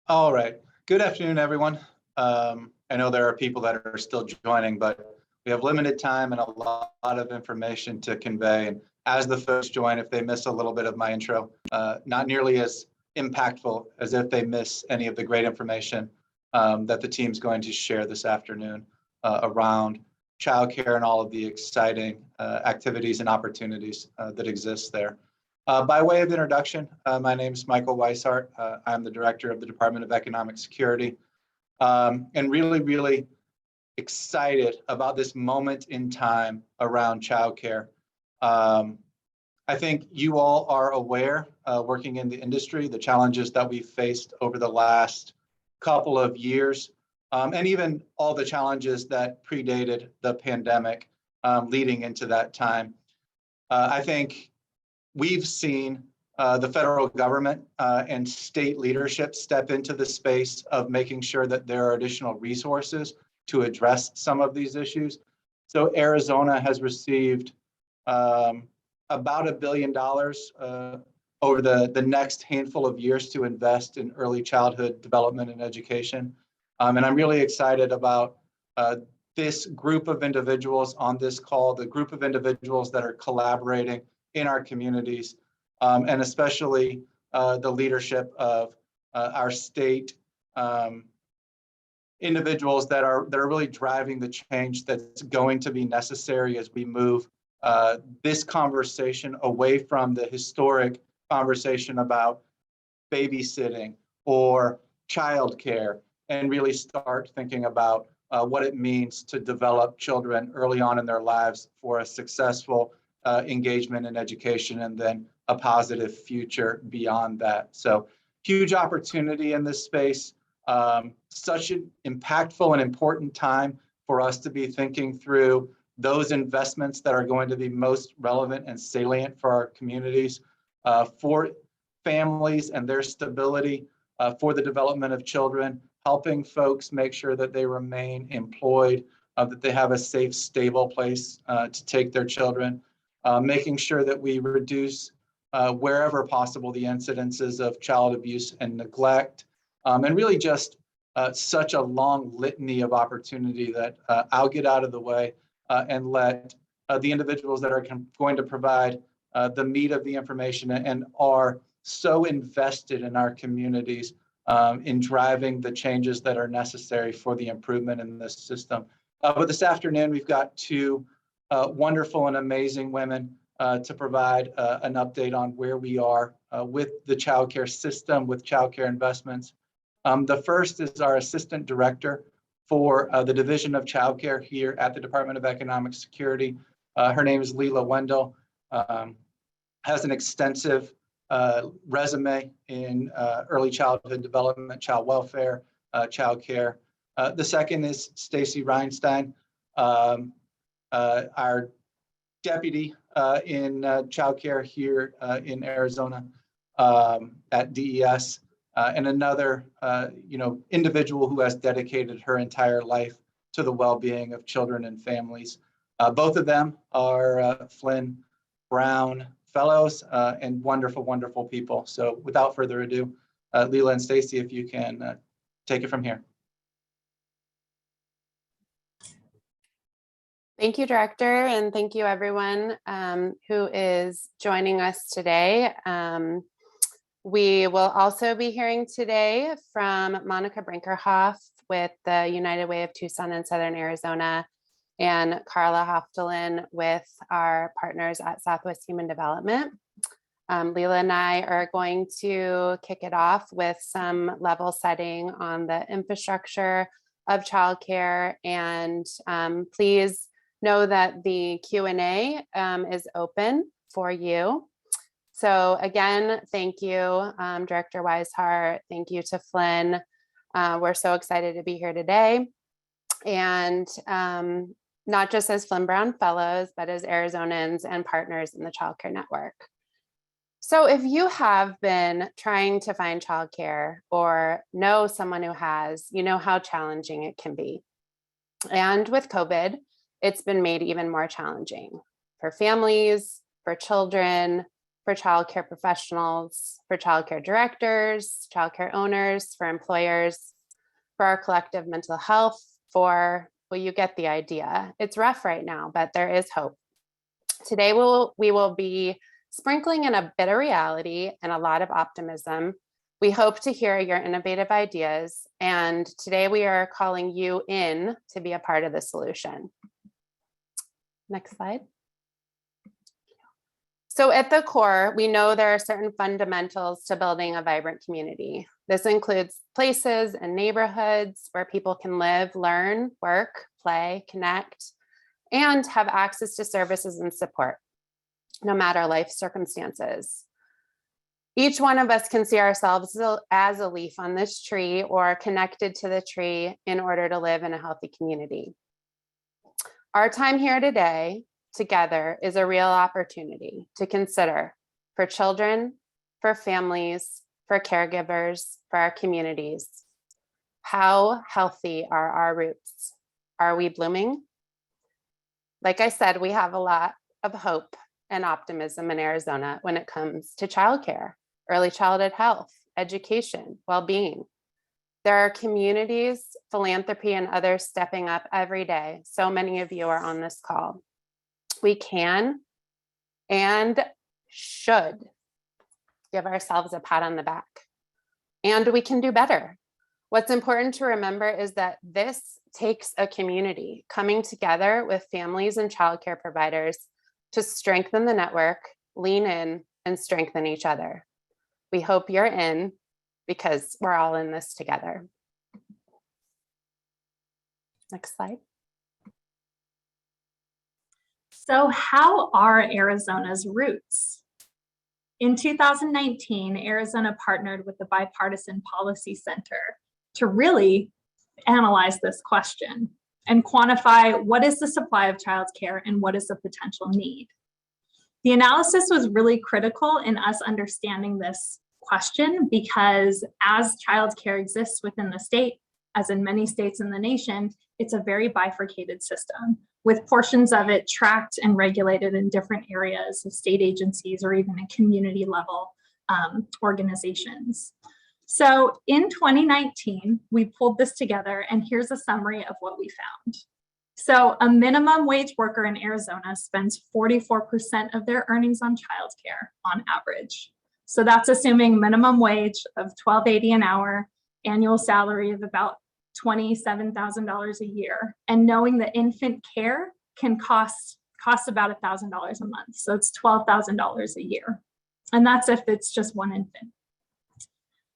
All right. Good afternoon, everyone. I know there are people that are still joining, but we have limited time and a lot of information to convey. And as the folks join, if they miss a little bit of my intro, not nearly as impactful as if they miss any of the great information that the team's going to share this afternoon around childcare and all of the exciting activities and opportunities that exist there. By way of introduction, my name is Michael Wisehart. I'm the director of the Department of Economic Security, and really excited about this moment in time around childcare. I think you all are aware, working in the industry, the challenges that we've faced over the last couple of years, and even all the challenges that predated the pandemic leading into that time. I think we've seen the federal government and state leadership step into the space of making sure that there are additional resources to address some of these issues. So Arizona has received about $1 billion over the next handful of years to invest in early childhood development and education. And I'm really excited about this group of individuals on this call, the group of individuals that are collaborating in our communities, and especially the leadership of our state individuals that are really driving the change that's going to be necessary as we move this conversation away from the historic conversation about babysitting or childcare, and really start thinking about what it means to develop children early on in their lives for a successful engagement in education, and then a positive future beyond that. So huge opportunity in this space, such an impactful and important time for us to be thinking through those investments that are going to be most relevant and salient for our communities, for families and their stability, for the development of children, helping folks make sure that they remain employed, that they have a safe, stable place to take their children, making sure that we reduce wherever possible the incidences of child abuse and neglect, and really just such a long litany of opportunity that I'll get out of the way and let the individuals that are going to provide the meat of the information and are so invested in our communities in driving the changes that are necessary for the improvement in this system. But this afternoon, we've got two wonderful and amazing women to provide an update on where we are with the childcare system, with childcare investments. The first is our Assistant Director for the Division of Childcare here at the Department of Economic Security. Her name is Lela, Wendell, has an extensive resume in early childhood development, child welfare, childcare. The second is Stacy Reinstein, our deputy in childcare here in Arizona at DES, and another individual who has dedicated her entire life to the well-being of children and families. Both of them are Flinn-Brown fellows and wonderful people. So without further ado, Lela and Stacy, if you can take it from here. Thank you, Director, and thank you everyone who is joining us today. We will also be hearing today from Monica Brinkerhoff with the United Way of Tucson and Southern Arizona, and Karla Houghtalin with our partners at Southwest Human Development. Lela and I are going to kick it off with some level setting on the infrastructure of childcare, and please know that the Q&A is open for you. So again, thank you, Director Wisehart. Thank you to Flynn. We're so excited to be here today. And not just as Flinn-Brown fellows, but as Arizonans and partners in the childcare network. So if you have been trying to find childcare or know someone who has, you know how challenging it can be. And with COVID, it's been made even more challenging for families, for children, for childcare professionals, for childcare directors, childcare owners, for employers, for our collective mental health, well, you get the idea. It's rough right now, but there is hope. Today, we will be sprinkling in a bit of reality and a lot of optimism. We hope to hear your innovative ideas, and today we are calling you in to be a part of the solution. Next slide. So at the core, we know there are certain fundamentals to building a vibrant community. This includes places and neighborhoods where people can live, learn, work, play, connect, and have access to services and support, no matter life circumstances. Each one of us can see ourselves as a leaf on this tree or connected to the tree in order to live in a healthy community. Our time here today together is a real opportunity to consider for children, for families, for caregivers, for our communities. How healthy are our roots? Are we blooming? Like I said, we have a lot of hope and optimism in Arizona when it comes to childcare, early childhood health, education, well-being. There are communities, philanthropy, and others stepping up every day. So many of you are on this call. We can and should give ourselves a pat on the back. And we can do better. What's important to remember is that this takes a community coming together with families and childcare providers to strengthen the network, lean in, and strengthen each other. We hope you're in because we're all in this together. Next slide. So how are Arizona's roots? In 2019, Arizona partnered with the Bipartisan Policy Center to really analyze this question and quantify what is the supply of childcare and what is the potential need. The analysis was really critical in us understanding this question because as childcare exists within the state, as in many states in the nation, it's a very bifurcated system, with portions of it tracked and regulated in different areas of state agencies or even in community level organizations. So in 2019, we pulled this together, and here's a summary of what we found. So a minimum wage worker in Arizona spends 44% of their earnings on childcare on average. So that's assuming minimum wage of $12.80 an hour, annual salary of about $27,000 a year, and knowing that infant care can cost about $1,000 a month. So it's $12,000 a year. And that's if it's just one infant.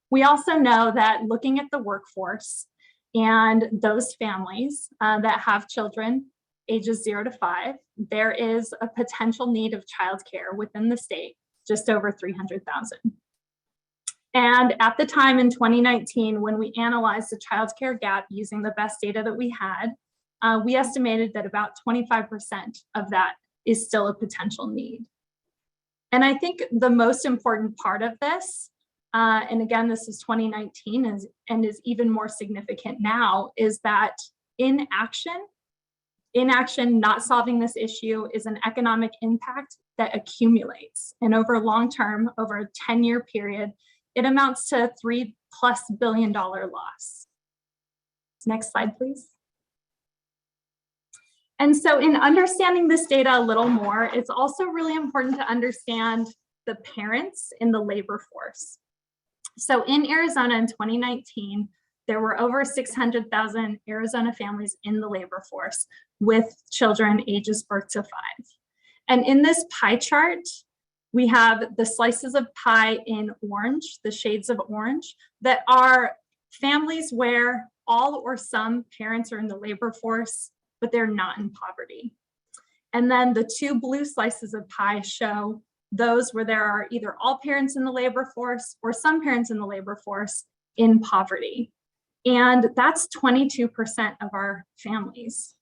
We also know that looking at the workforce and those families that have children ages 0 to 5, there is a potential need of childcare within the state, just over 300,000. And at the time in 2019, when we analyzed the childcare gap using the best data that we had, we estimated that about 25% of that is still a potential need. And I think the most important part of this, and again, this is 2019 and is even more significant now, is that inaction, not solving this issue is an economic impact that accumulates. And over long term, over a 10-year period, it amounts to a $3+ billion loss. Next slide, please. And so in understanding this data a little more, it's also really important to understand the parents in the labor force. So in Arizona in 2019, there were over 600,000 Arizona families in the labor force with children ages birth to 5. And in this pie chart, we have the slices of pie in orange, the shades of orange, that are families where all or some parents are in the labor force, but they're not in poverty. And then the 2 blue slices of pie show those where there are either all parents in the labor force or some parents in the labor force in poverty. And that's 22% of our families.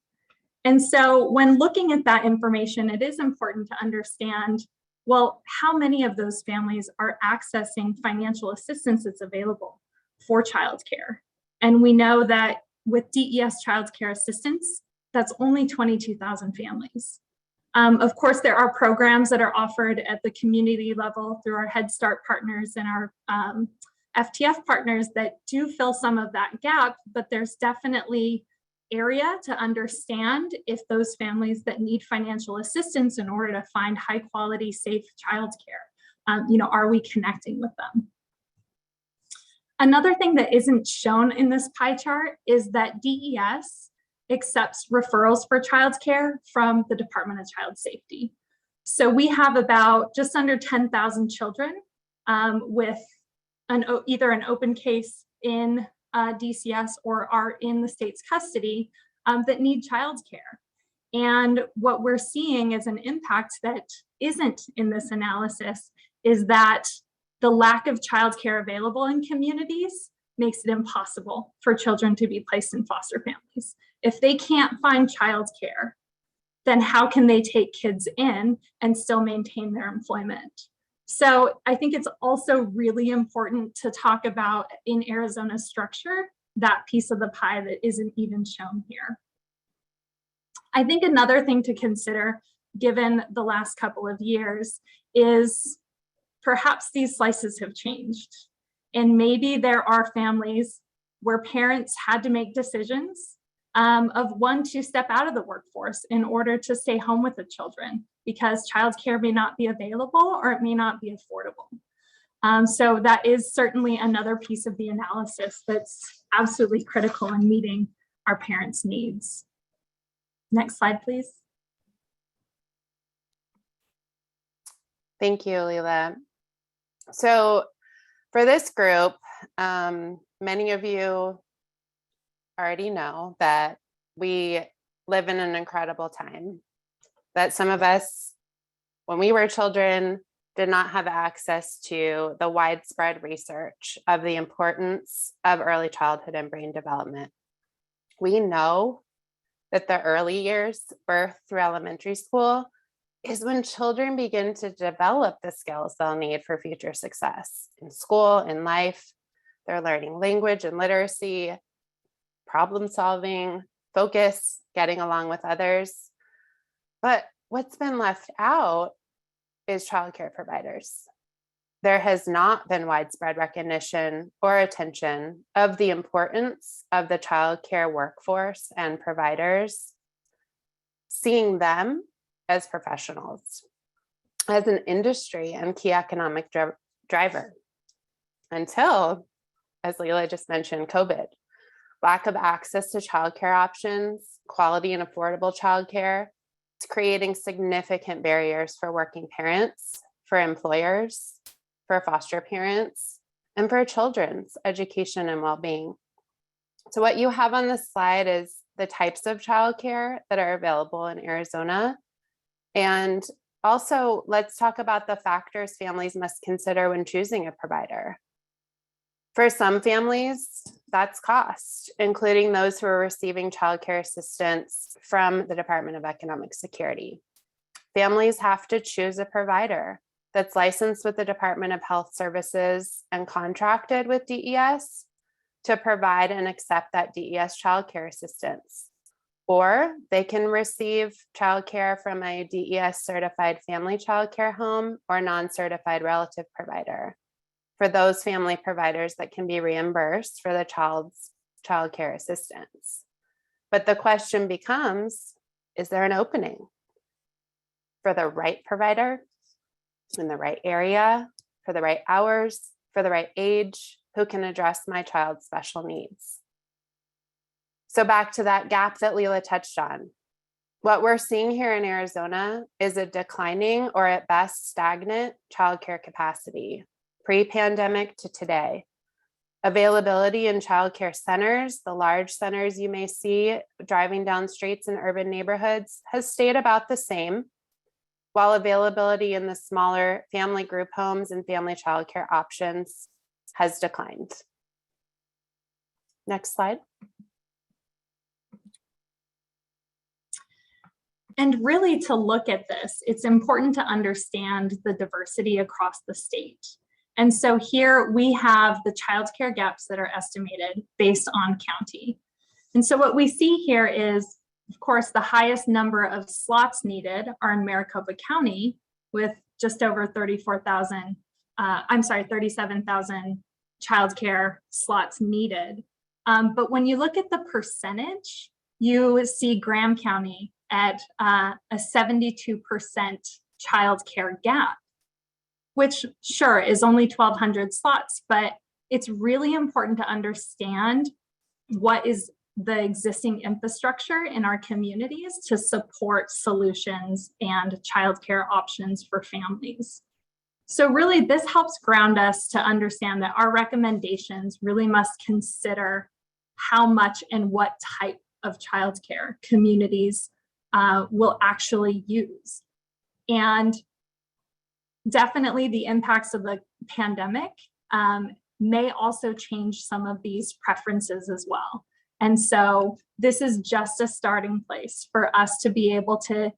And so when looking at that information, it is important to understand, well, how many of those families are accessing financial assistance that's available for childcare? And we know that with DES childcare assistance, that's only 22,000 families. Of course, there are programs that are offered at the community level through our Head Start partners and our FTF partners that do fill some of that gap, but there's definitely area to understand if those families that need financial assistance in order to find high quality, safe childcare, are we connecting with them? Another thing that isn't shown in this pie chart is that DES accepts referrals for childcare from the Department of Child Safety. So we have about just under 10,000 children with either an open case in DCS or are in the state's custody that need childcare. And what we're seeing as an impact that isn't in this analysis is that the lack of childcare available in communities makes it impossible for children to be placed in foster families. If they can't find childcare, then how can they take kids in and still maintain their employment? So I think it's also really important to talk about in Arizona's structure, that piece of the pie that isn't even shown here. I think another thing to consider, given the last couple of years, is perhaps these slices have changed. And maybe there are families where parents had to make decisions of one to step out of the workforce in order to stay home with the children because childcare may not be available or it may not be affordable. So that is certainly another piece of the analysis that's absolutely critical in meeting our parents' needs. Next slide, please. Thank you, Lela. So for this group, many of you already know that we live in an incredible time, that some of us, when we were children, did not have access to the widespread research of the importance of early childhood and brain development. We know that the early years, birth through elementary school, is when children begin to develop the skills they'll need for future success in school, in life. They're learning language and literacy, problem solving, focus, getting along with others. But what's been left out is childcare providers. There has not been widespread recognition or attention of the importance of the childcare workforce and providers, seeing them as professionals, as an industry and key economic driver. Until, as Lela just mentioned, COVID. Lack of access to childcare options, quality and affordable childcare, it's creating significant barriers for working parents, for employers, for foster parents, and for children's education and well-being. So what you have on this slide is the types of childcare that are available in Arizona. And also, let's talk about the factors families must consider when choosing a provider. For some families, that's cost, including those who are receiving childcare assistance from the Department of Economic Security. Families have to choose a provider that's licensed with the Department of Health Services and contracted with DES to provide and accept that DES childcare assistance. Or they can receive childcare from a DES certified family childcare home or non-certified relative provider, for those family providers that can be reimbursed for the child's childcare assistance. But the question becomes, is there an opening for the right provider in the right area, for the right hours, for the right age, who can address my child's special needs? So back to that gap that Lela touched on. What we're seeing here in Arizona is a declining or at best stagnant childcare capacity, pre-pandemic to today. Availability in childcare centers, the large centers you may see driving down streets in urban neighborhoods, has stayed about the same, while availability in the smaller family group homes and family childcare options has declined. Next slide. And really, to look at this, it's important to understand the diversity across the state. And so here we have the childcare gaps that are estimated based on county. And so what we see here is Of course, the highest number of slots needed are in Maricopa County with just over 37,000 childcare slots needed. But when you look at the percentage, you see Graham County at a 72% childcare gap, which sure is only 1,200 slots, but it's really important to understand what is the existing infrastructure in our communities to support solutions and childcare options for families. So really, this helps ground us to understand that our recommendations really must consider how much and what type of childcare communities will actually use. And definitely the impacts of the pandemic may also change some of these preferences as well. And so this is just a starting place for us to be able to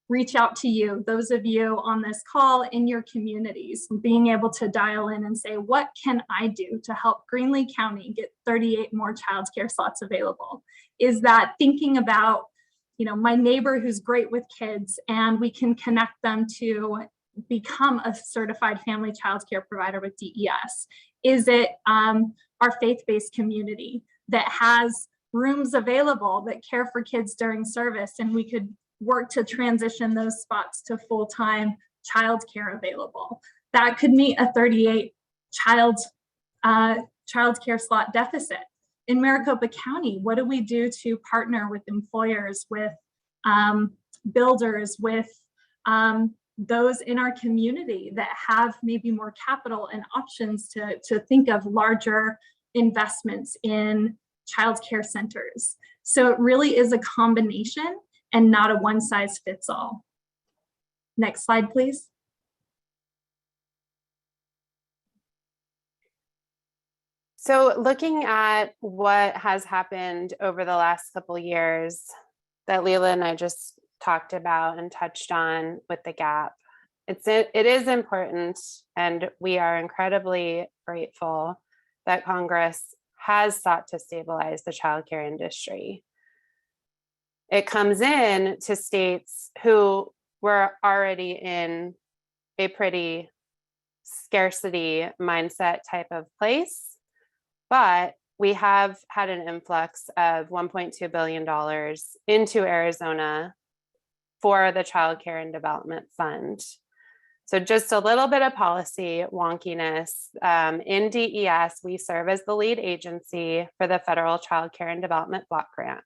reach out to you, those of you on this call in your communities, being able to dial in and say, what can I do to help Greenlee County get 38 more childcare slots available? Is that thinking about, my neighbor who's great with kids and we can connect them to become a certified family childcare provider with DES? Is it our faith-based community that has rooms available that care for kids during service, and we could work to transition those spots to full-time childcare available? That could meet a 38 childcare slot deficit. In Maricopa County, what do we do to partner with employers, with builders, with those in our community that have maybe more capital and options to think of larger investments in childcare centers? So it really is a combination and not a one size fits all. Next slide, please. So looking at what has happened over the last couple of years that Lela and I just talked about and touched on with the gap, it is important, and we are incredibly grateful that Congress has sought to stabilize the childcare industry. It comes in to states who were already in a pretty scarcity mindset type of place, but we have had an influx of $1.2 billion into Arizona for the Child Care and Development Fund. So just a little bit of policy wonkiness. In DES, we serve as the lead agency for the Federal Child Care and Development Block Grant.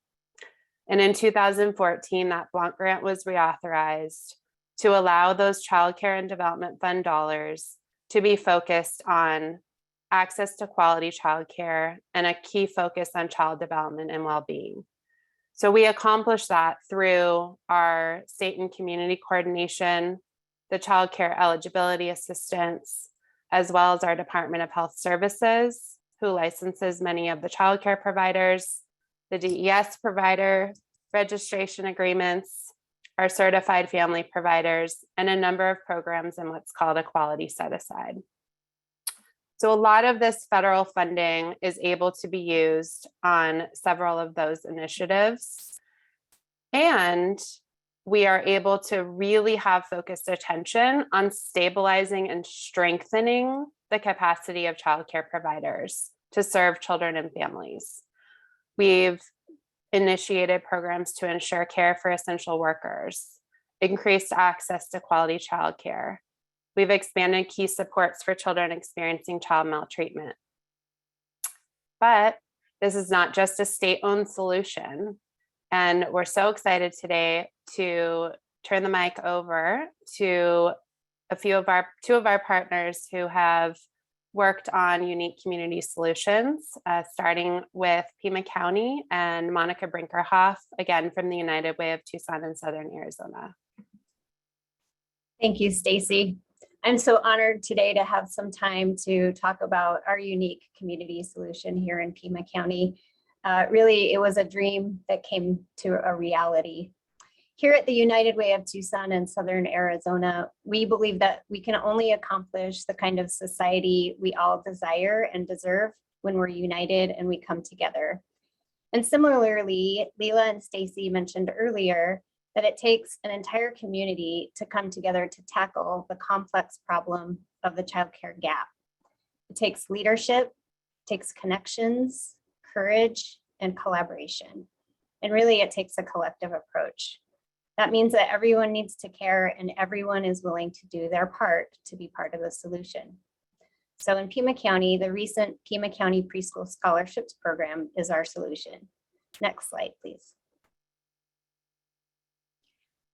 And in 2014, that block grant was reauthorized to allow those Child Care and Development Fund dollars to be focused on access to quality childcare and a key focus on child development and well-being. So we accomplished that through our state and community coordination, the child care eligibility assistance, as well as our Department of Health Services, who licenses many of the child care providers, the DES provider registration agreements, our certified family providers, and a number of programs in what's called a quality set aside. So a lot of this federal funding is able to be used on several of those initiatives. And we are able to really have focused attention on stabilizing and strengthening the capacity of childcare providers to serve children and families. We've initiated programs to ensure care for essential workers, increased access to quality childcare. We've expanded key supports for children experiencing child maltreatment. But this is not just a state-owned solution. And we're so excited today to turn the mic over to two of our partners who have worked on unique community solutions, starting with Pima County and Monica Brinkerhoff, again from the United Way of Tucson and Southern Arizona. Thank you, Stacy. I'm so honored today to have some time to talk about our unique community solution here in Pima County. Really, it was a dream that came to a reality. Here at the United Way of Tucson and Southern Arizona, we believe that we can only accomplish the kind of society we all desire and deserve when we're united and we come together. And similarly, Lela and Stacy mentioned earlier that it takes an entire community to come together to tackle the complex problem of the childcare gap. It takes leadership, takes connections, courage, and collaboration. And really, it takes a collective approach. That means that everyone needs to care and everyone is willing to do their part to be part of the solution. So in Pima County, the recent Pima County Preschool Scholarships Program is our solution. Next slide, please.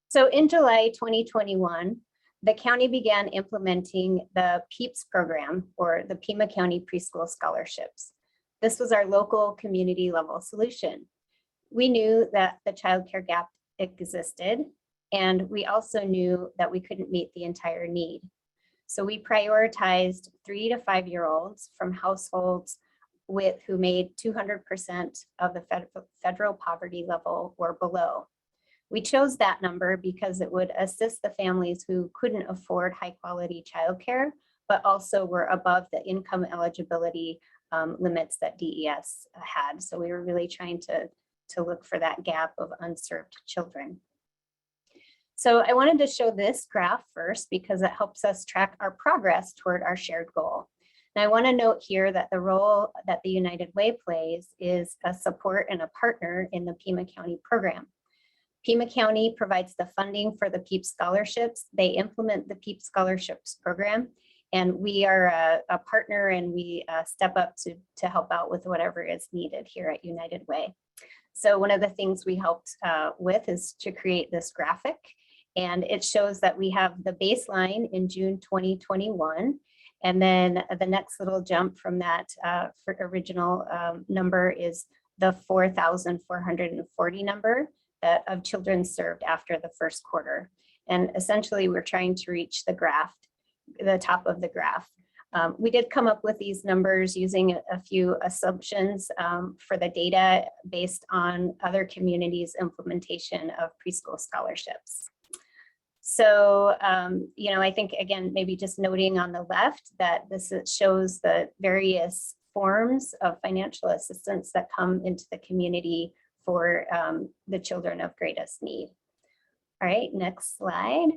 So in July 2021, the county began implementing the PEEPS program, or the Pima County Preschool Scholarships. This was our local community level solution. We knew that the childcare gap existed, and we also knew that we couldn't meet the entire need. So we prioritized 3 to 5 year olds from households who made 200% of the federal poverty level or below. We chose that number because it would assist the families who couldn't afford high quality childcare, but also were above the income eligibility limits that DES had. So we were really trying to look for that gap of unserved children. So I wanted to show this graph first because it helps us track our progress toward our shared goal. And I want to note here that the role that the United Way plays is a support and a partner in the Pima County program. Pima County provides the funding for the PEEPS scholarships. They implement the PEEPS scholarships program, and we are a partner, and we step up to help out with whatever is needed here at United Way. So one of the things we helped with is to create this graphic, and it shows that we have the baseline in June 2021, and then the next little jump from that original number is the 4,440 number of children served after the first quarter. And essentially, we're trying to reach the graph, the top of the graph. We did come up with these numbers using a few assumptions for the data based on other communities' implementation of preschool scholarships. So, I think, again, maybe just noting on the left that this shows the various forms of financial assistance that come into the community for the children of greatest need. All right, next slide.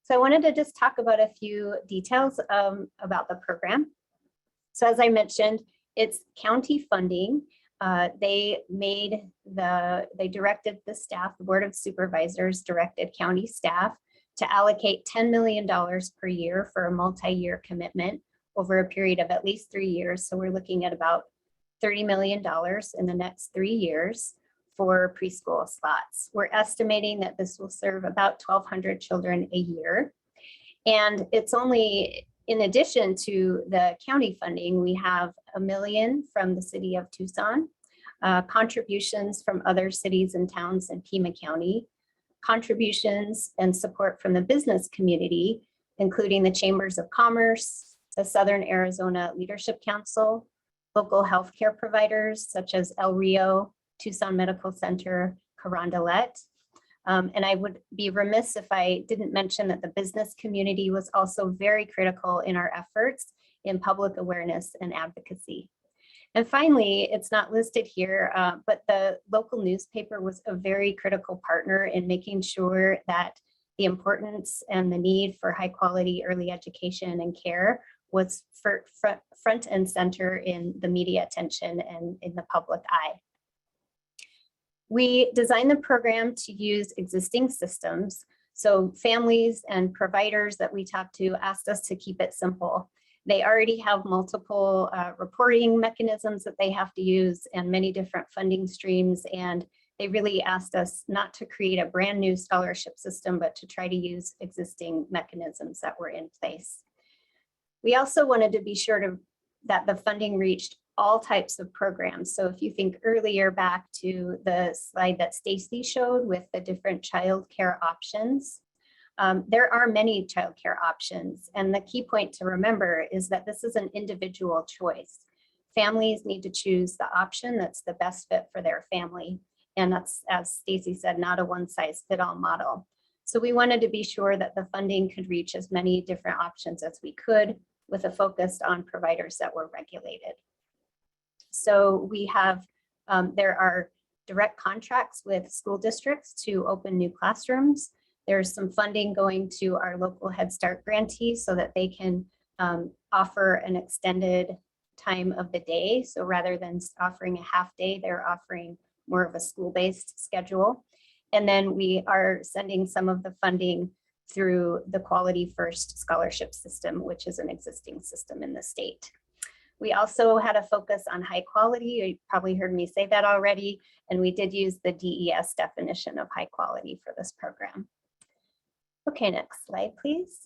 So I wanted to just talk about a few details about the program. So as I mentioned, it's county funding. They directed the staff, the Board of Supervisors directed county staff to allocate $10 million per year for a multi-year commitment over a period of at least 3 years. So we're looking at about $30 million in the next 3 years for preschool slots. We're estimating that this will serve about 1,200 children a year. And it's only, in addition to the county funding, we have $1 million from the city of Tucson, contributions from other cities and towns in Pima County, contributions and support from the business community, including the Chambers of Commerce, the Southern Arizona Leadership Council, local healthcare providers such as El Rio, Tucson Medical Center, Carondelet. And I would be remiss if I didn't mention that the business community was also very critical in our efforts in public awareness and advocacy. And finally, it's not listed here, but the local newspaper was a very critical partner in making sure that the importance and the need for high quality early education and care was front and center in the media attention and in the public eye. We designed the program to use existing systems. So families and providers that we talked to asked us to keep it simple. They already have multiple reporting mechanisms that they have to use and many different funding streams. And they really asked us not to create a brand new scholarship system, but to try to use existing mechanisms that were in place. We also wanted to be sure that the funding reached all types of programs. So if you think earlier back to the slide that Stacy showed with the different childcare options, there are many childcare options. And the key point to remember is that this is an individual choice. Families need to choose the option that's the best fit for their family. And that's, as Stacy said, not a one-size-fits-all model. So we wanted to be sure that the funding could reach as many different options as we could, with a focus on providers that were regulated. So we have, there are direct contracts with school districts to open new classrooms. There's some funding going to our local Head Start grantees so that they can offer an extended time of the day. So rather than offering a half day, they're offering more of a school-based schedule. And then we are sending some of the funding through the Quality First scholarship system, which is an existing system in the state. We also had a focus on high quality. You probably heard me say that already. And we did use the DES definition of high quality for this program. Okay, next slide, please.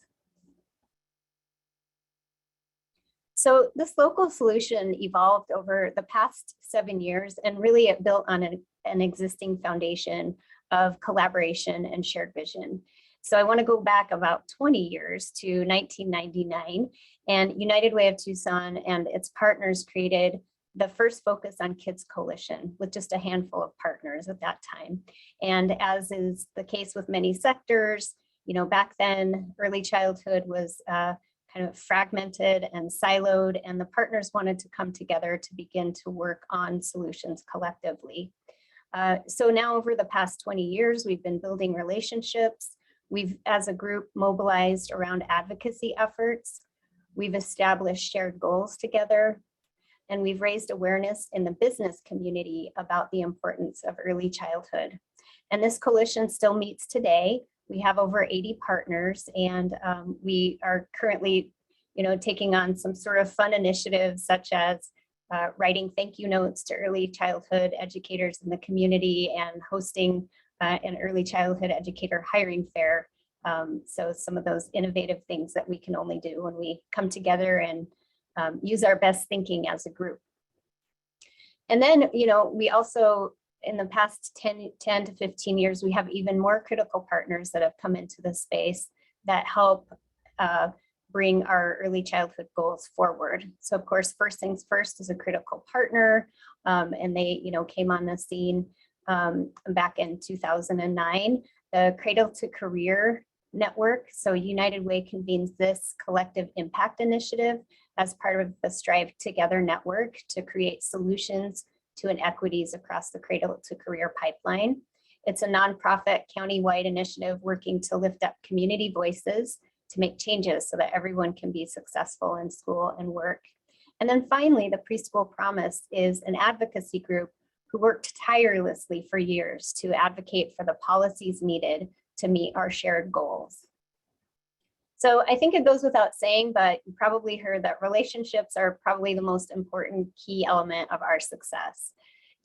So this local solution evolved over the past 7 years, and really it built on an existing foundation of collaboration and shared vision. So I want to go back about 20 years to 1999, and United Way of Tucson and its partners created the first Focus on Kids Coalition with just a handful of partners at that time. And as is the case with many sectors, you know, back then early childhood was kind of fragmented and siloed, and the partners wanted to come together to begin to work on solutions collectively. So now over the past 20 years, we've been building relationships. We've, as a group, mobilized around advocacy efforts. We've established shared goals together, and we've raised awareness in the business community about the importance of early childhood. And this coalition still meets today. We have over 80 partners, and we are currently, you know, taking on some sort of fun initiatives such as writing thank you notes to early childhood educators in the community and hosting an early childhood educator hiring fair. So some of those innovative things that we can only do when we come together and use our best thinking as a group. And then, you know, we also, in the past 10 to 15 years, we have even more critical partners that have come into the space that help bring our early childhood goals forward. So of course, First Things First is a critical partner, and they, you know, came on the scene back in 2009. The Cradle to Career Network, so United Way convenes this collective impact initiative as part of the Strive Together network to create solutions to inequities across the Cradle to Career pipeline. It's a nonprofit countywide initiative working to lift up community voices to make changes so that everyone can be successful in school and work. And then finally, the Preschool Promise is an advocacy group who worked tirelessly for years to advocate for the policies needed to meet our shared goals. So I think it goes without saying, but you probably heard that relationships are probably the most important key element of our success.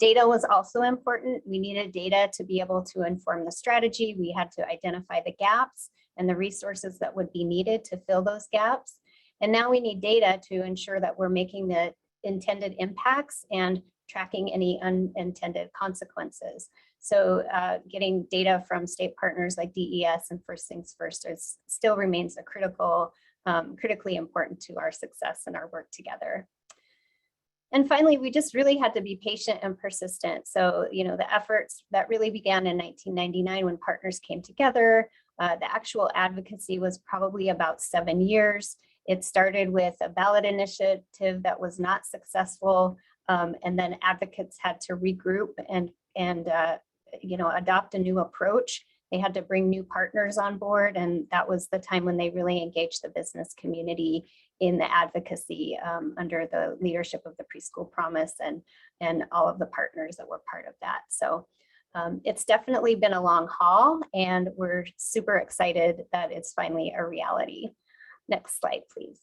Data was also important. We needed data to be able to inform the strategy. We had to identify the gaps and the resources that would be needed to fill those gaps. And now we need data to ensure that we're making the intended impacts and tracking any unintended consequences. So getting data from state partners like DES and First Things First still remains a critically important to our success and our work together. And finally, we just really had to be patient and persistent. So, you know, the efforts that really began in 1999 when partners came together, the actual advocacy was probably about 7 years. It started with a ballot initiative that was not successful, and then advocates had to regroup and you know, adopt a new approach. They had to bring new partners on board, and that was the time when they really engaged the business community in the advocacy under the leadership of the Preschool Promise and all of the partners that were part of that. So it's definitely been a long haul, and we're super excited that it's finally a reality. Next slide, please.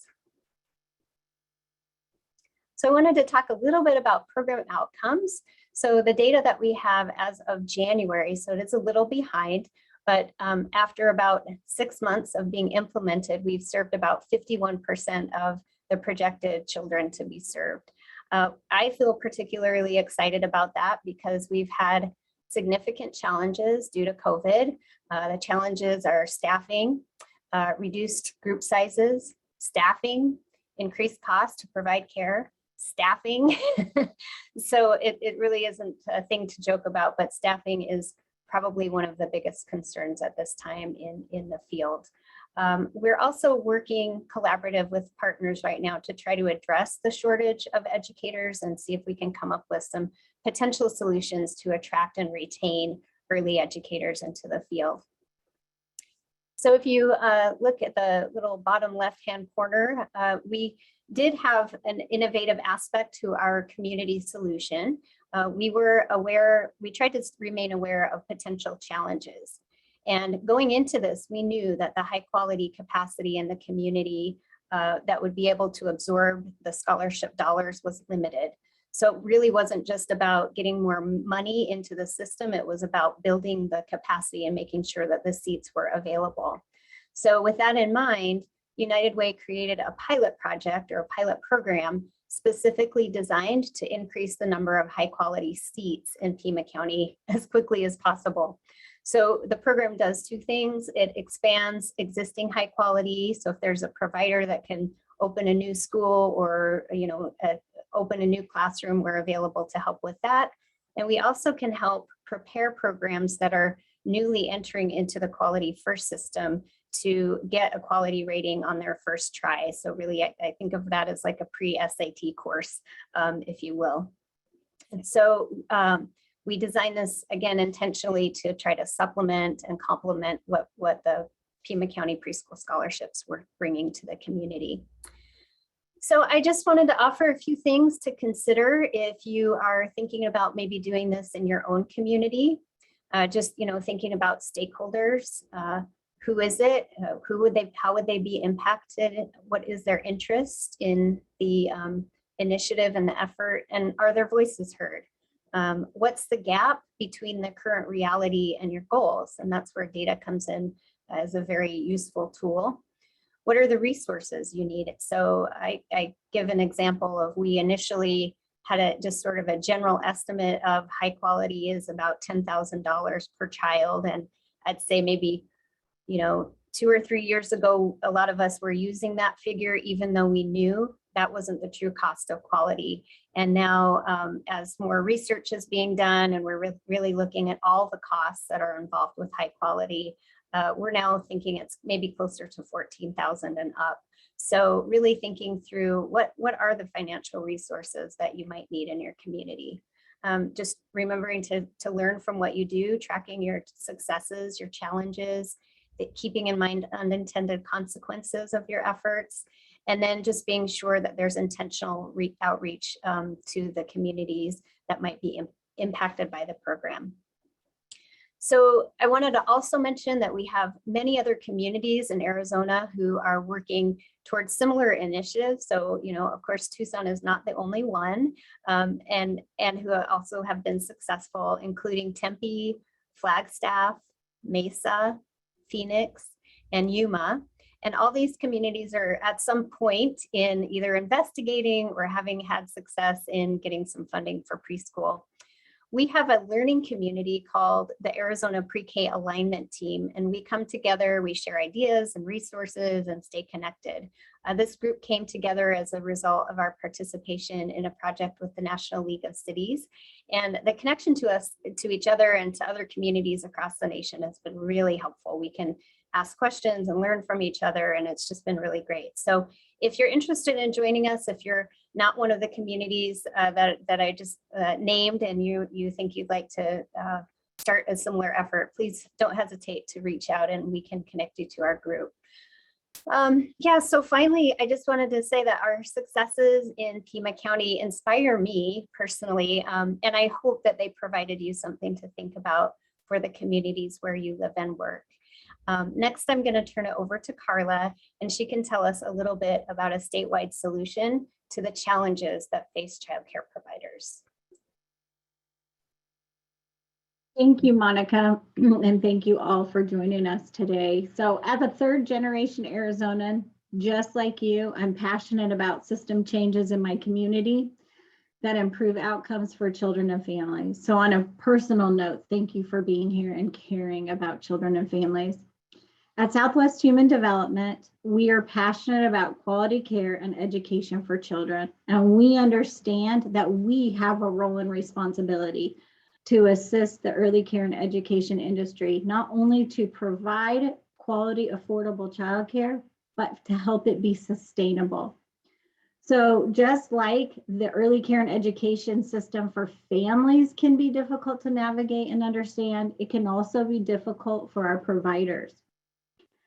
So I wanted to talk a little bit about program outcomes. So the data that we have as of January, so it is a little behind, but after about 6 months of being implemented, we've served about 51% of the projected children to be served. I feel particularly excited about that because we've had significant challenges due to COVID. The challenges are staffing, reduced group sizes, staffing, increased cost to provide care, staffing. So it really isn't a thing to joke about, but staffing is probably one of the biggest concerns at this time in the field. We're also working collaborative with partners right now to try to address the shortage of educators and see if we can come up with some potential solutions to attract and retain early educators into the field. So if you look at the little bottom left-hand corner, we did have an innovative aspect to our community solution. We tried to remain aware of potential challenges. And going into this, we knew that the high quality capacity in the community that would be able to absorb the scholarship dollars was limited. So it really wasn't just about getting more money into the system, it was about building the capacity and making sure that the seats were available. So with that in mind, United Way created a pilot project or a pilot program specifically designed to increase the number of high quality seats in Pima County as quickly as possible. So the program does two things. It expands existing high quality. So if there's a provider that can open a new school or, open a new classroom, we're available to help with that. And we also can help prepare programs that are newly entering into the Quality First system to get a quality rating on their first try. So really, I think of that as like a pre-SAT course, if you will. And so we designed this, again, intentionally to try to supplement and complement what the Pima County preschool scholarships were bringing to the community. So I just wanted to offer a few things to consider if you are thinking about maybe doing this in your own community. Just thinking about stakeholders. Who is it? How would they be impacted? What is their interest in the initiative and the effort? And are their voices heard? What's the gap between the current reality and your goals? And that's where data comes in as a very useful tool. What are the resources you need? So I give an example of, we initially had just sort of a general estimate of high quality is about $10,000 per child. And I'd say maybe 2 or 3 years ago, a lot of us were using that figure, even though we knew that wasn't the true cost of quality. And now as more research is being done and we're really looking at all the costs that are involved with high quality, we're now thinking it's maybe closer to 14,000 and up. So really thinking through what are the financial resources that you might need in your community. Just remembering to learn from what you do, tracking your successes, your challenges, keeping in mind unintended consequences of your efforts, and then just being sure that there's intentional outreach to the communities that might be impacted by the program. So I wanted to also mention that we have many other communities in Arizona who are working towards similar initiatives. So, of course, Tucson is not the only one, and who also have been successful, including Tempe, Flagstaff, Mesa, Phoenix, and Yuma. And all these communities are at some point in either investigating or having had success in getting some funding for preschool. We have a learning community called the Arizona Pre-K Alignment Team, and we come together, we share ideas and resources and stay connected. This group came together as a result of our participation in a project with the National League of Cities. And the connection to each other and to other communities across the nation has been really helpful. We can ask questions and learn from each other, and it's just been really great. So if you're interested in joining us, if you're not one of the communities that I just named and you think you'd like to start a similar effort, please don't hesitate to reach out and we can connect you to our group. So finally, I just wanted to say that our successes in Pima County inspire me personally, and I hope that they provided you something to think about for the communities where you live and work. Next, I'm going to turn it over to Karla, and she can tell us a little bit about a statewide solution to the challenges that face childcare providers. Thank you, Monica, and thank you all for joining us today. So as a third-generation Arizonan, just like you, I'm passionate about system changes in my community that improve outcomes for children and families. So on a personal note, thank you for being here and caring about children and families. At Southwest Human Development, we are passionate about quality care and education for children, and we understand that we have a role and responsibility to assist the early care and education industry, not only to provide quality, affordable childcare, but to help it be sustainable. So just like the early care and education system for families can be difficult to navigate and understand, it can also be difficult for our providers.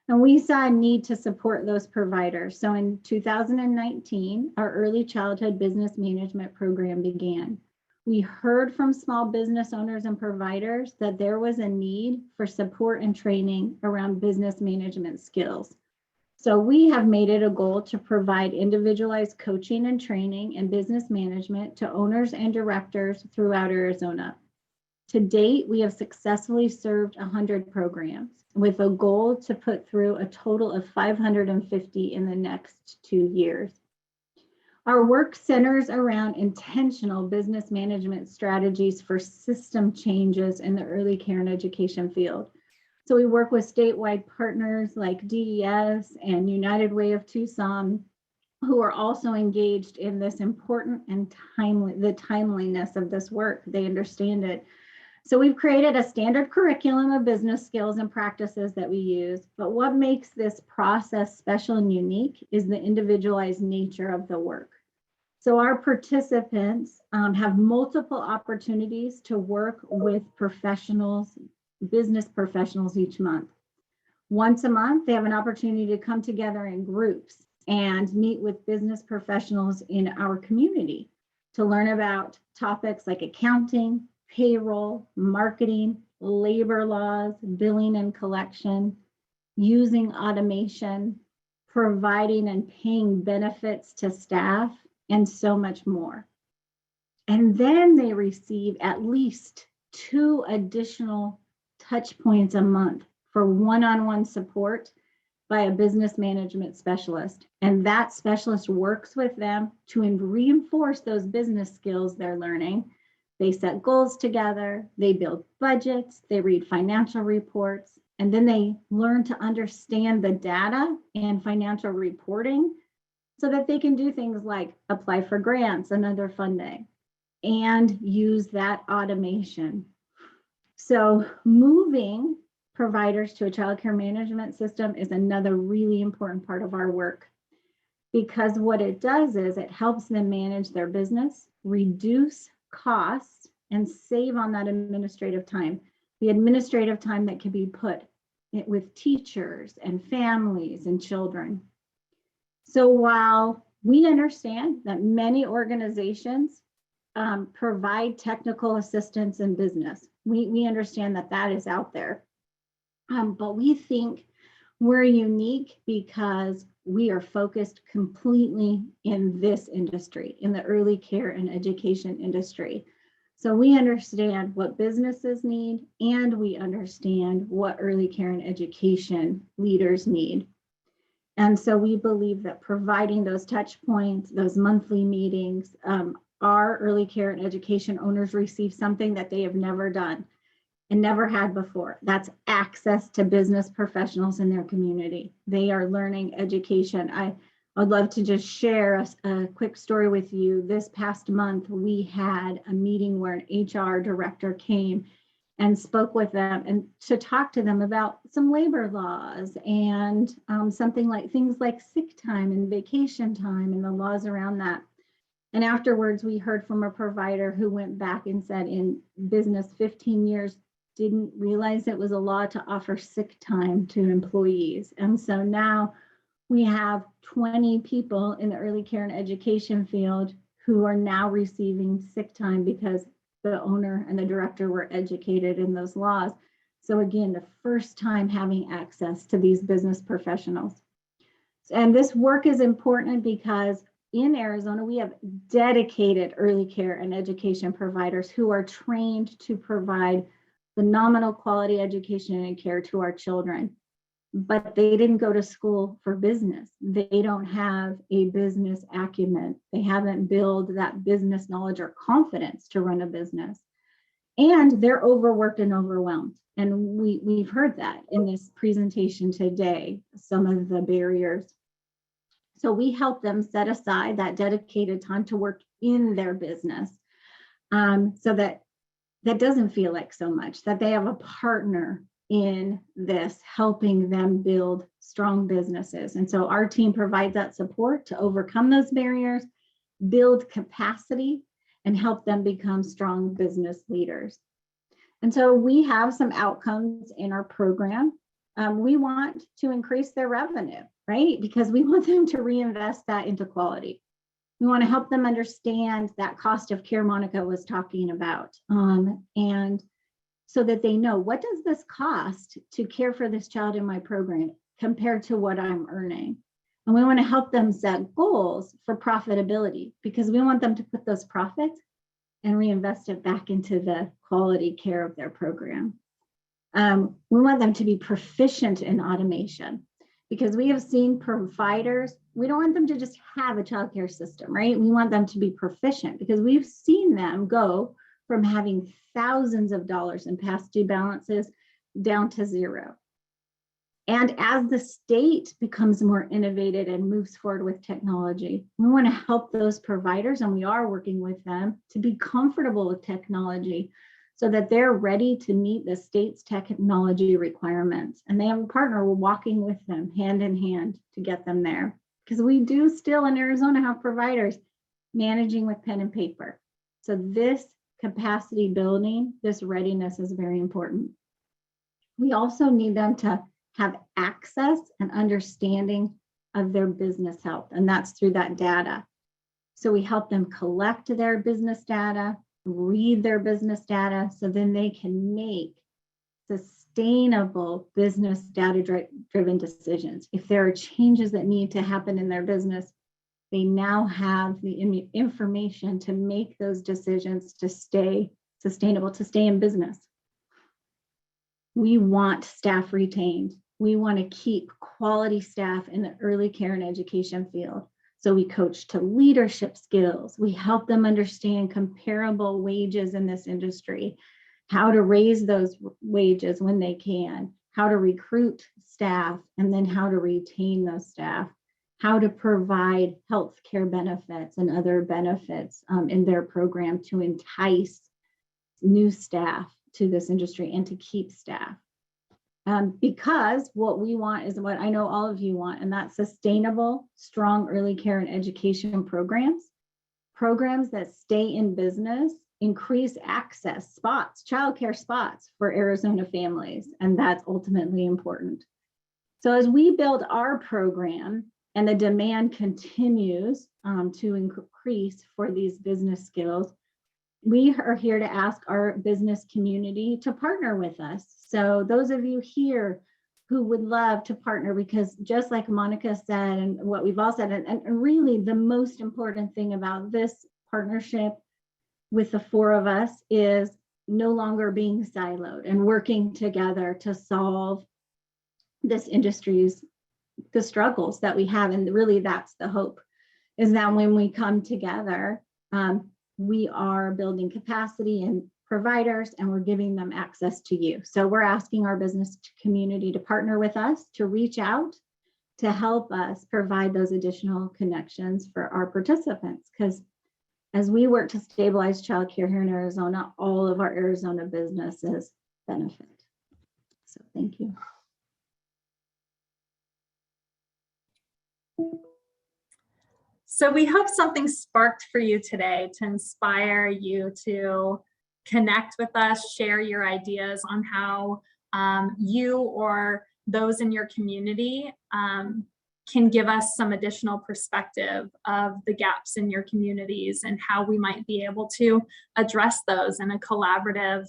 And we saw a need to support those providers. So in 2019, our early childhood business management program began. We heard from small business owners and providers that there was a need for support and training around business management skills. So we have made it a goal to provide individualized coaching and training in business management to owners and directors throughout Arizona. To date, we have successfully served 100 programs with a goal to put through a total of 550 in the next 2 years. Our work centers around intentional business management strategies for system changes in the early care and education field. So we work with statewide partners like DES and United Way of Tucson, who are also engaged in this important and the timeliness of this work. They understand it. So we've created a standard curriculum of business skills and practices that we use, but what makes this process special and unique is the individualized nature of the work. So our participants have multiple opportunities to work with professionals, business professionals each month. Once a month, they have an opportunity to come together in groups and meet with business professionals in our community to learn about topics like accounting, payroll, marketing, labor laws, billing and collection, using automation, providing and paying benefits to staff, and so much more. And then they receive at least 2 additional touch points a month for one-on-one support by a business management specialist. And that specialist works with them to reinforce those business skills they're learning. They set goals together, they build budgets, they read financial reports, and then they learn to understand the data and financial reporting so that they can do things like apply for grants and other funding and use that automation. So moving providers to a child care management system is another really important part of our work, because what it does is it helps them manage their business, reduce costs, and save on that administrative time. The administrative time that can be put with teachers and families and children. So while we understand that many organizations provide technical assistance in business, we understand that that is out there. But we think we're unique because we are focused completely in this industry, in the early care and education industry. So we understand what businesses need, and we understand what early care and education leaders need. And so we believe that providing those touch points, those monthly meetings, our early care and education owners receive something that they have never done and never had before. That's access to business professionals in their community. They are learning education. I would love to just share a quick story with you. This past month, we had a meeting where an HR director came and spoke with them and to talk to them about some labor laws and something like things like sick time and vacation time and the laws around that. And afterwards, we heard from a provider who went back and said in business 15 years, didn't realize it was a law to offer sick time to employees. And so now we have 20 people in the early care and education field who are now receiving sick time because the owner and the director were educated in those laws. So again, the first time having access to these business professionals. And this work is important because in Arizona, we have dedicated early care and education providers who are trained to provide phenomenal quality education and care to our children. But they didn't go to school for business. They don't have a business acumen. They haven't built that business knowledge or confidence to run a business. And they're overworked and overwhelmed. And we've heard that in this presentation today, some of the barriers. So we help them set aside that dedicated time to work in their business so that doesn't feel like so much, that they have a partner in this, helping them build strong businesses. And so our team provides that support to overcome those barriers, build capacity, and help them become strong business leaders. And so we have some outcomes in our program. We want to increase their revenue, right? Because we want them to reinvest that into quality. We want to help them understand that cost of care Monica was talking about. And so that they know, what does this cost to care for this child in my program compared to what I'm earning? And we want to help them set goals for profitability, because we want them to put those profits and reinvest it back into the quality care of their program. We want them to be proficient in automation, because we have seen providers, we don't want them to just have a childcare system, right? We want them to be proficient, because we've seen them go from having thousands of dollars in past due balances down to zero. And as the state becomes more innovative and moves forward with technology, we want to help those providers, and we are working with them, to be comfortable with technology so that they're ready to meet the state's technology requirements. And they have a partner walking with them hand in hand to get them there. Because we do still in Arizona have providers managing with pen and paper. So this capacity building, this readiness is very important. We also need them to have access and understanding of their business health, and that's through that data. So we help them collect their business data, read their business data, so then they can make sustainable business data-driven decisions. If there are changes that need to happen in their business, they now have the information to make those decisions to stay sustainable, to stay in business. We want staff retained. We want to keep quality staff in the early care and education field. So we coach to leadership skills. We help them understand comparable wages in this industry, how to raise those wages when they can, how to recruit staff, and then how to retain those staff, how to provide health care benefits and other benefits in their program to entice new staff to this industry and to keep staff. Because what we want is what I know all of you want, and that's sustainable, strong early care and education programs that stay in business, increase access spots, childcare spots for Arizona families, and that's ultimately important. So as we build our program and the demand continues to increase for these business skills, we are here to ask our business community to partner with us. So those of you here who would love to partner, because just like Monica said, and what we've all said, and really the most important thing about this partnership with the four of us is no longer being siloed and working together to solve this industry's, the struggles that we have. And really that's the hope, is that when we come together, we are building capacity and providers, and we're giving them access to you. So we're asking our business community to partner with us, to reach out, to help us provide those additional connections for our participants. Because as we work to stabilize childcare here in Arizona, all of our Arizona businesses benefit. So thank you. So we hope something sparked for you today to inspire you to connect with us, share your ideas on how you or those in your community can give us some additional perspective of the gaps in your communities and how we might be able to address those in a collaborative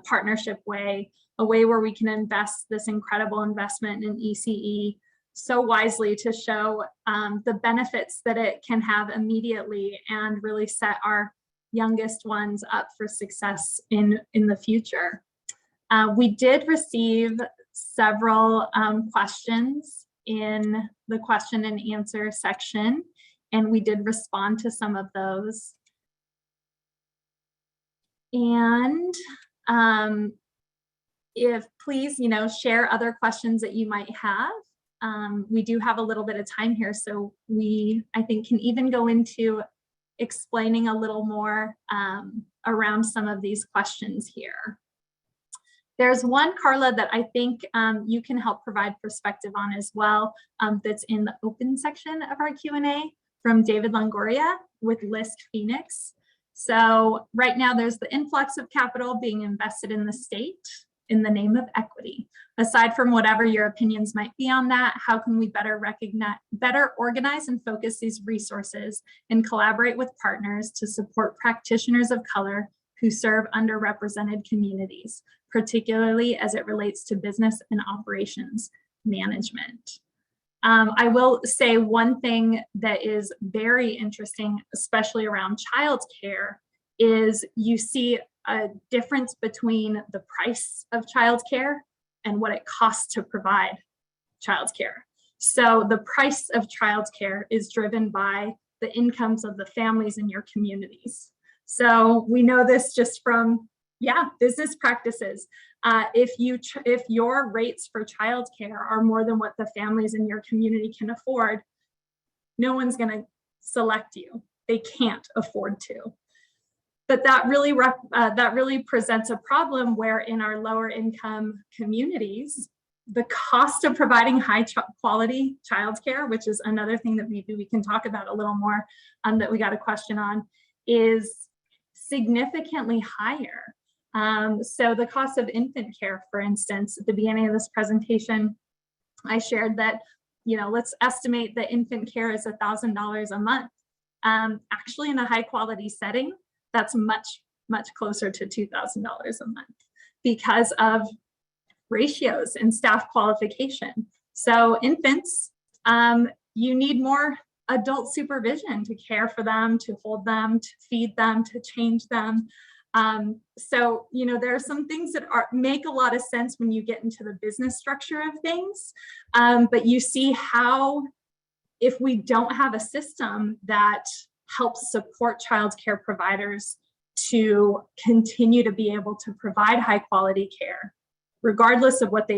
partnership way, a way where we can invest this incredible investment in ECE so wisely to show the benefits that it can have immediately and really set our youngest ones up for success in the future. We did receive several questions in the question and answer section, and we did respond to some of those. And if please, share other questions that you might have. We do have a little bit of time here, so I think can even go into explaining a little more around some of these questions here. There's one, Karla, that I think you can help provide perspective on as well, that's in the open section of our Q&A from David Longoria with List Phoenix. So right now there's the influx of capital being invested in the state in the name of equity. Aside from whatever your opinions might be on that, how can we better organize and focus these resources and collaborate with partners to support practitioners of color who serve underrepresented communities, particularly as it relates to business and operations management? I will say one thing that is very interesting, especially around childcare, is you see a difference between the price of childcare and what it costs to provide childcare. So the price of childcare is driven by the incomes of the families in your communities. So we know this just from, business practices. If your rates for childcare are more than what the families in your community can afford, no one's going to select you. They can't afford to. But that really presents a problem where in our lower income communities, the cost of providing high quality childcare, which is another thing that we can talk about a little more, that we got a question on, is significantly higher. So the cost of infant care, for instance, at the beginning of this presentation, I shared that, let's estimate that infant care is $1,000 a month. Actually, in a high quality setting, that's much, much closer to $2,000 a month because of ratios and staff qualification. So infants, you need more adult supervision to care for them, to hold them, to feed them, to change them. So, there are some things that make a lot of sense when you get into the business structure of things. But you see how, if we don't have a system that helps support childcare providers to continue to be able to provide high quality care, regardless of what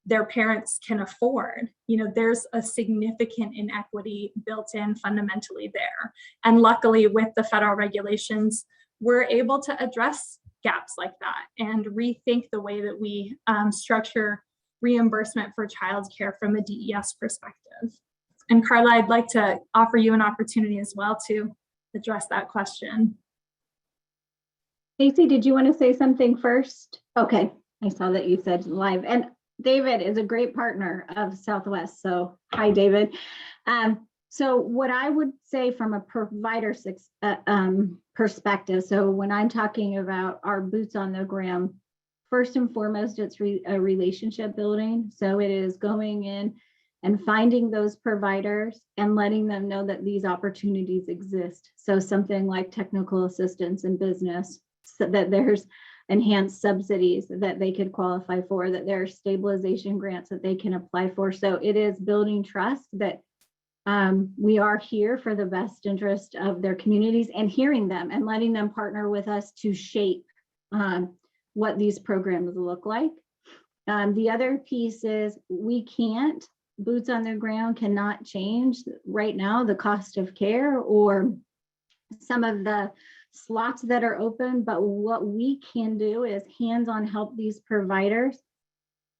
their parents can afford, there's a significant inequity built in fundamentally there. And luckily with the federal regulations, we're able to address gaps like that and rethink the way that we structure reimbursement for childcare from a DES perspective. And Karla, I'd like to offer you an opportunity as well to address that question. Stacy, did you want to say something first? Okay, I saw that you said live. And David is a great partner of Southwest. So hi, David. So what I would say from a provider perspective, so when I'm talking about our boots on the ground, first and foremost, it's a relationship building. So it is going in and finding those providers and letting them know that these opportunities exist. So something like technical assistance in business, so that there's enhanced subsidies that they could qualify for, that there are stabilization grants that they can apply for. So it is building trust that we are here for the best interest of their communities and hearing them and letting them partner with us to shape what these programs look like. The other piece is boots on the ground cannot change right now the cost of care or some of the slots that are open, but what we can do is hands-on help these providers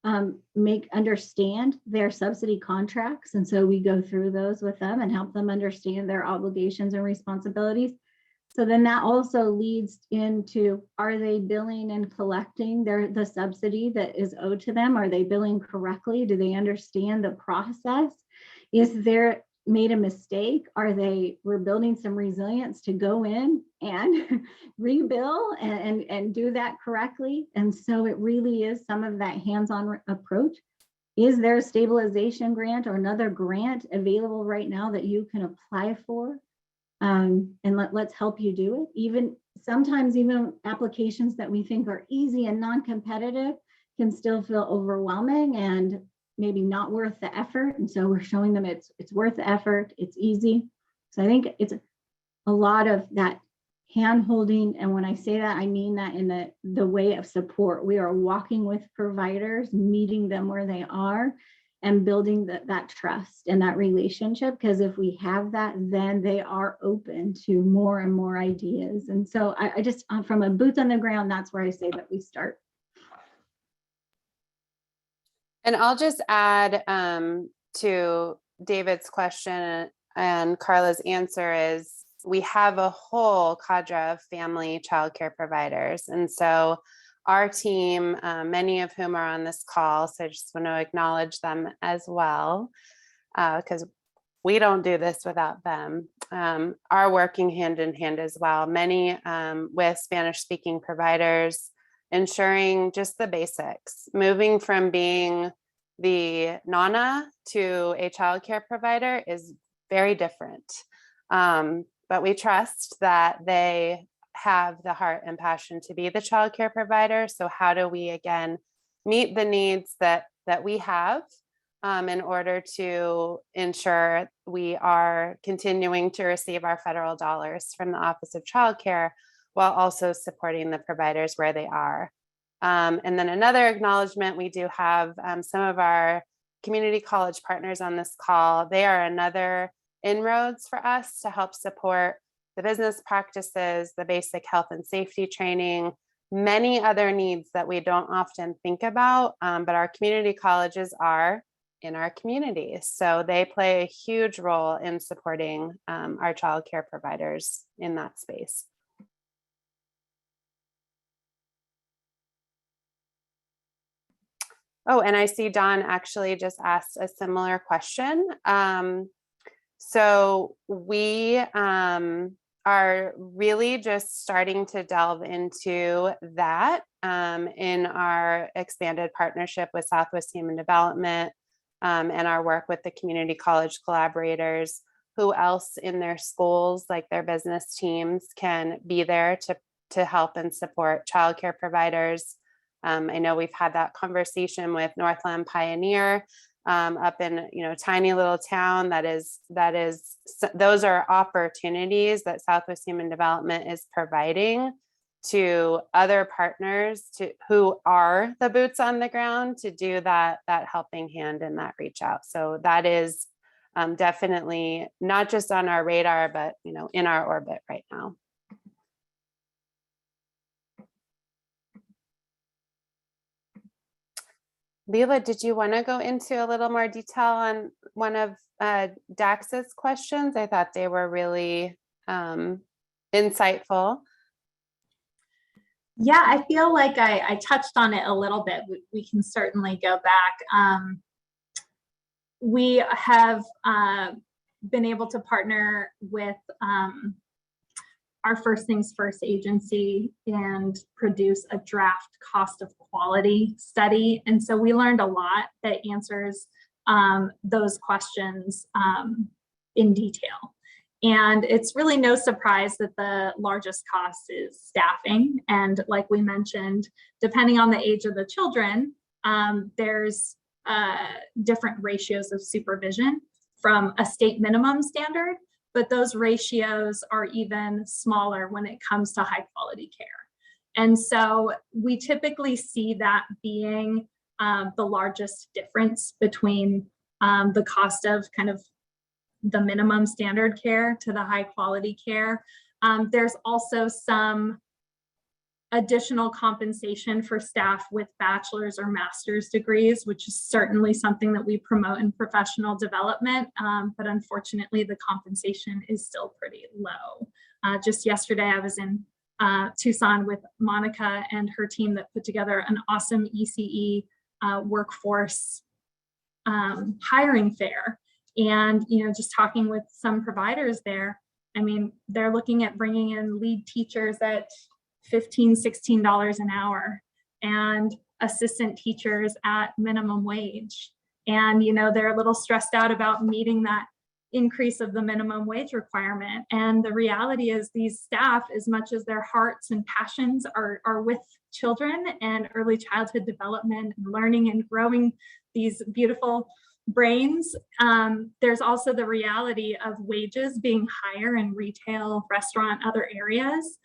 understand their subsidy contracts. And so we go through those with them and help them understand their obligations and responsibilities. So then that also leads into, are they billing and collecting the subsidy that is owed to them? Are they billing correctly? Do they understand the process? Is there made a mistake? We're building some resilience to go in and rebill and do that correctly. And so it really is some of that hands-on approach. Is there a stabilization grant or another grant available right now that you can apply for? And let's help you do it. Sometimes even applications that we think are easy and non-competitive can still feel overwhelming and maybe not worth the effort. And so we're showing them it's worth the effort, it's easy. So I think it's a lot of that hand holding. And when I say that, I mean that in the way of support. We are walking with providers, meeting them where they are and building that trust and that relationship. Because if we have that, then they are open to more and more ideas. And so I just, from a boots on the ground, that's where I say that we start. And I'll just add to David's question and Karla's answer is we have a whole cadre of family childcare providers. And so our team, many of whom are on this call, so I just want to acknowledge them as well, because we don't do this without them, are working hand in hand as well. Many with Spanish-speaking providers, ensuring just the basics, moving from being the nana to a childcare provider is very different. But we trust that they have the heart and passion to be the childcare provider. So how do we, again, meet the needs that we have in order to ensure we are continuing to receive our federal dollars from the Office of Child Care while also supporting the providers where they are. And then another acknowledgement, we do have some of our community college partners on this call. They are another inroads for us to help support the business practices, the basic health and safety training, many other needs that we don't often think about, but our community colleges are in our communities. So they play a huge role in supporting our childcare providers in that space. Oh, and I see Don actually just asked a similar question. So we are really just starting to delve into that in our expanded partnership with Southwest Human Development and our work with the community college collaborators. Who else in their schools, like their business teams, can be there to help and support childcare providers. I know we've had that conversation with Northland Pioneer up in tiny little town. Those are opportunities that Southwest Human Development is providing to other partners who are the boots on the ground to do that helping hand and that reach out. So that is definitely not just on our radar, but in our orbit right now. Lela, did you want to go into a little more detail on one of Dax's questions? I thought they were really insightful. Yeah, I feel like I touched on it a little bit. We can certainly go back. We have been able to partner with our First Things First agency and produce a draft cost of quality study. And so we learned a lot that answers those questions in detail. And it's really no surprise that the largest cost is staffing. And like we mentioned, depending on the age of the children, there's different ratios of supervision from a state minimum standard, but those ratios are even smaller when it comes to high quality care. And so we typically see that being the largest difference between the cost of kind of the minimum standard care to the high quality care. There's also some additional compensation for staff with bachelor's or master's degrees, which is certainly something that we promote in professional development. But unfortunately, the compensation is still pretty low. Just yesterday, I was in Tucson with Monica and her team that put together an awesome ECE workforce hiring fair. And, just talking with some providers there, I mean, they're looking at bringing in lead teachers at $15, $16 an hour and assistant teachers at minimum wage. And, they're a little stressed out about meeting that increase of the minimum wage requirement. And the reality is these staff, as much as their hearts and passions are with children and early childhood development and learning and growing these beautiful brains, there's also the reality of wages being higher in retail, restaurant, other areas.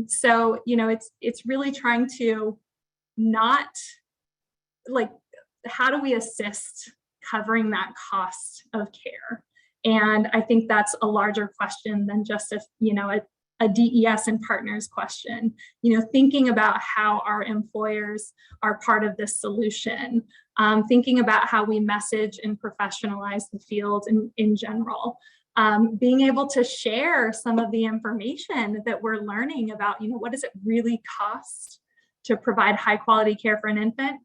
So, it's really trying to not how do we assist covering that cost of care? And I think that's a larger question than just a a DES and partners question, you know, thinking about how our employers are part of this solution, thinking about how we message and professionalize the field in general, being able to share some of the information that we're learning about, you know, what does it really cost to provide high quality care for an infant?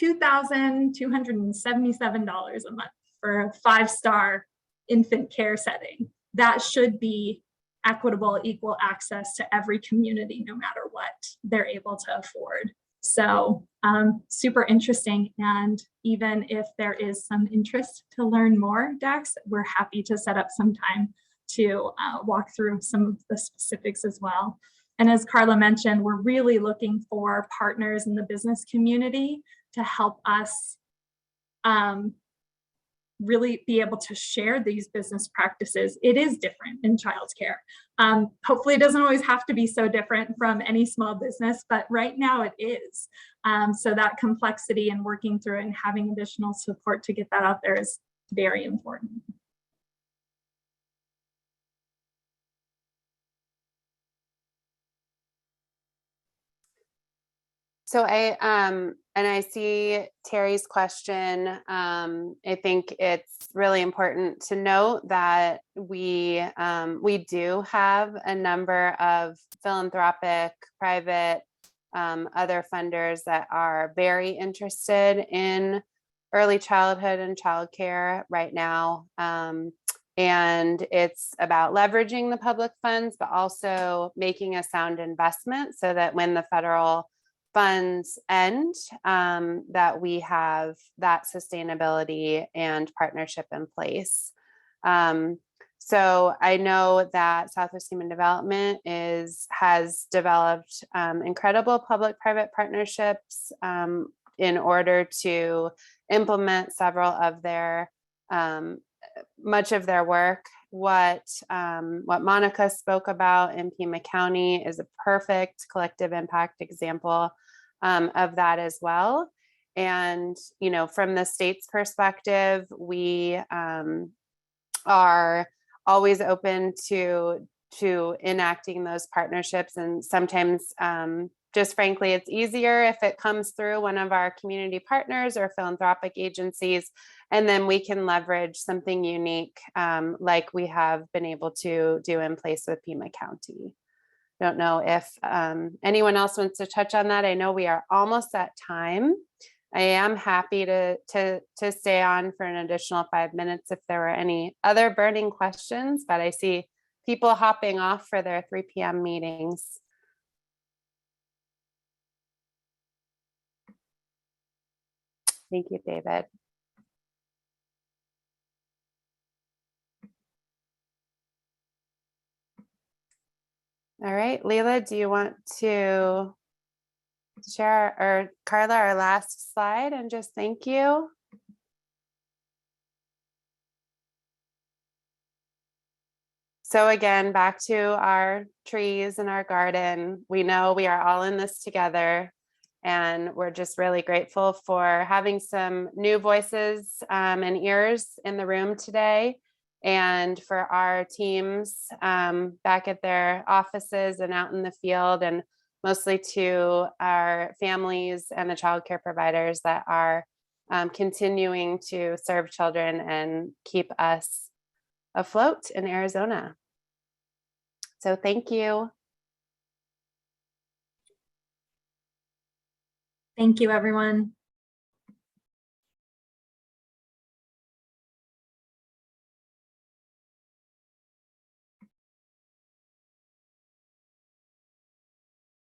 $2,277 a month for a 5-star infant care setting. That should be equitable, equal access to every community, no matter what they're able to afford. So super interesting. And even if there is some interest to learn more, Dax, we're happy to set up some time to walk through some of the specifics as well. And as Karla mentioned, we're really looking for partners in the business community to help us really be able to share these business practices. It is different in childcare. Hopefully it doesn't always have to be so different from any small business, but right now it is. So that complexity and working through it and having additional support to get that out there is very important. So I see Terry's question. I think it's really important to note that we do have a number of philanthropic, private, other funders that are very interested in early childhood and childcare right now. And it's about leveraging the public funds, but also making a sound investment so that when the federal funds end, that we have that sustainability and partnership in place. So I know that Southwest Human Development has developed incredible public-private partnerships in order to implement several of their much of their work. What Monica spoke about in Pima County is a perfect collective impact example of that as well. And, you know, from the state's perspective, we are always open to enacting those partnerships. And sometimes, just frankly, it's easier if it comes through one of our community partners or philanthropic agencies, and then we can leverage something unique like we have been able to do in place with Pima County. Don't know if anyone else wants to touch on that. I know we are almost at time. I am happy to stay on for an additional 5 minutes if there were any other burning questions, but I see people hopping off for their 3 p.m. meetings. Thank you, David. All right, Lela, do you want to share, or Karla, our last slide and just thank you? So again, back to our trees and our garden. We know we are all in this together, and we're just really grateful for having some new voices and ears in the room today, and for our teams back at their offices and out in the field, and mostly to our families and the childcare providers that are continuing to serve children and keep us afloat in Arizona. So thank you. Thank you, everyone.